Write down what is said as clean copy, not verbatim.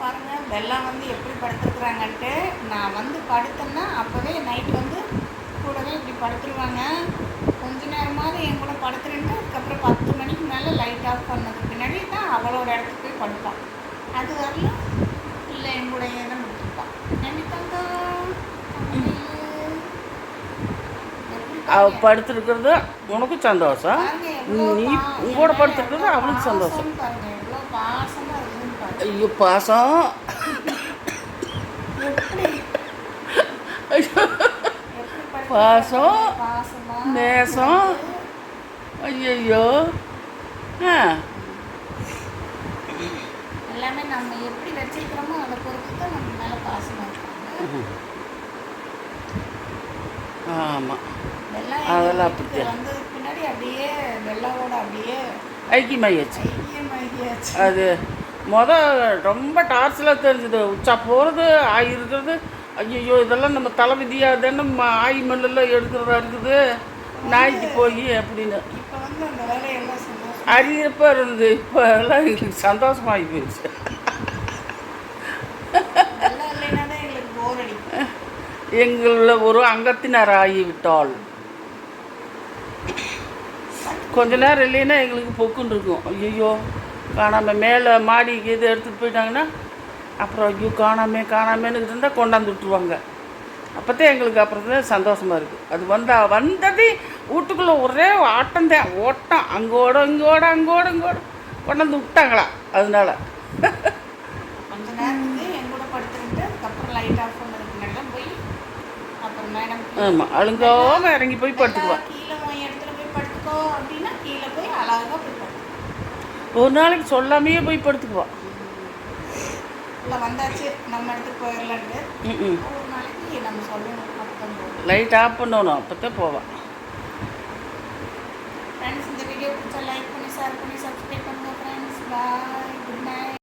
பாருங்கள் வெள்ளம் வந்து எப்படி படுத்துருக்குறாங்கன்ட்டு. நான் வந்து படுத்தேன்னா அப்போவே நைட்டு வந்து கூடவே இப்படி படுத்துருவாங்க. கொஞ்ச நேரமாவது என் கூட படுத்துருன்ட்டு அதுக்கப்புறம் 10 மணிக்கு மேலே லைட் ஆஃப் பண்ணதுக்கு பின்னாடி தான் அவளோட இடத்துக்கு போய் படுப்பான். அது வரலும் இல்லை என் கூடயே தான் படுத்துருப்பான். நினைத்தாங்க அவ படுத்துருக்கிறது உனக்கும் சந்தோஷம், நீ உங்களோட படுத்துருக்கிறது அவளுக்கு சந்தோஷம். பாருங்க எவ்வளோ பாசமாக இருக்குன்னு பாருங்க. ஐயோ பாசம், பாசம், நேசம். ஐயோ எல்லாமே நம்ம எப்படி வச்சிருக்கிறோமோ அதை பொறுத்து தான் நம்ம மேலே பாசமாக இருக்காங்க. ஆமாம், வெள்ளம் அதெல்லாம் வீட்டுக்கு வந்ததுக்கு பின்னாடி அப்படியே வெள்ளாவோட அப்படியே ஐக்கியமாகியாச்சு. ஐக்கியமாகியாச்சு. அது ரொம்ப டார்ச்சலாக தெரிஞ்சுது. உச்சா போகிறது ஆகிருக்கிறது. ஐயோ இதெல்லாம் நம்ம தலைவிதியாக தானே ஆய் மல்லெல்லாம் எடுக்கிறதா இருக்குது நாய்க்கு போய் அப்படின்னு. இப்போ வந்து அந்த வேலையெல்லாம் சந்தோஷம் அரியப்பா இருந்தது. இப்போ எல்லாம் எங்களுக்கு சந்தோஷமாகி போயிடுச்சு. வெள்ளம் இல்லைன்னா தான் எங்களுக்கு போர் அடிக்கும். எங்களில் ஒரு அங்கத்தினர் ஆகிவிட்டால் கொஞ்ச நேரம் இல்லைன்னா எங்களுக்கு பொக்குன்னு இருக்கும். ஐயோ காணாமல் மேலே மாடிக்கு இது எடுத்துகிட்டு போயிட்டாங்கன்னா அப்புறம் ஐயோ காணாமேன்னு இருந்தால் கொண்டாந்து விட்டுருவாங்க. அப்போ தான் எங்களுக்கு அப்புறம் தான் சந்தோஷமாக இருக்குது. அது வந்தது வீட்டுக்குள்ளே ஒரே ஆட்டம்தான், ஓட்டம். அங்கோட கொண்டாந்து விட்டாங்களா அதனால. கொஞ்ச நேரத்துக்கு என் கூட படுத்துட்டு அதுக்கப்புறம் லைட் ஆஃப் பண்ணதுக்கு முன்னாடி போய் அப்புறம் மேடம் ஆமாம் அழுங்காமல் இறங்கி போய் படுத்துக்குவான். கீழே போய் இடத்துல போய் படுத்துக்கோ அப்படின்னா கீழே போய் அழகாக போய் படுத்துக்கோ. ஒரு நாளைக்கு சொல்லாமையே போய் படுத்துக்குவான். இல்லை வந்தாச்சு நம்ம இடத்துக்கு போயிடலான்ட்டு ஒரு நாளைக்கு நம்ம சொல்லணும். லைட் ஆஃப் பண்ணணும் அப்போ தான் போவான்.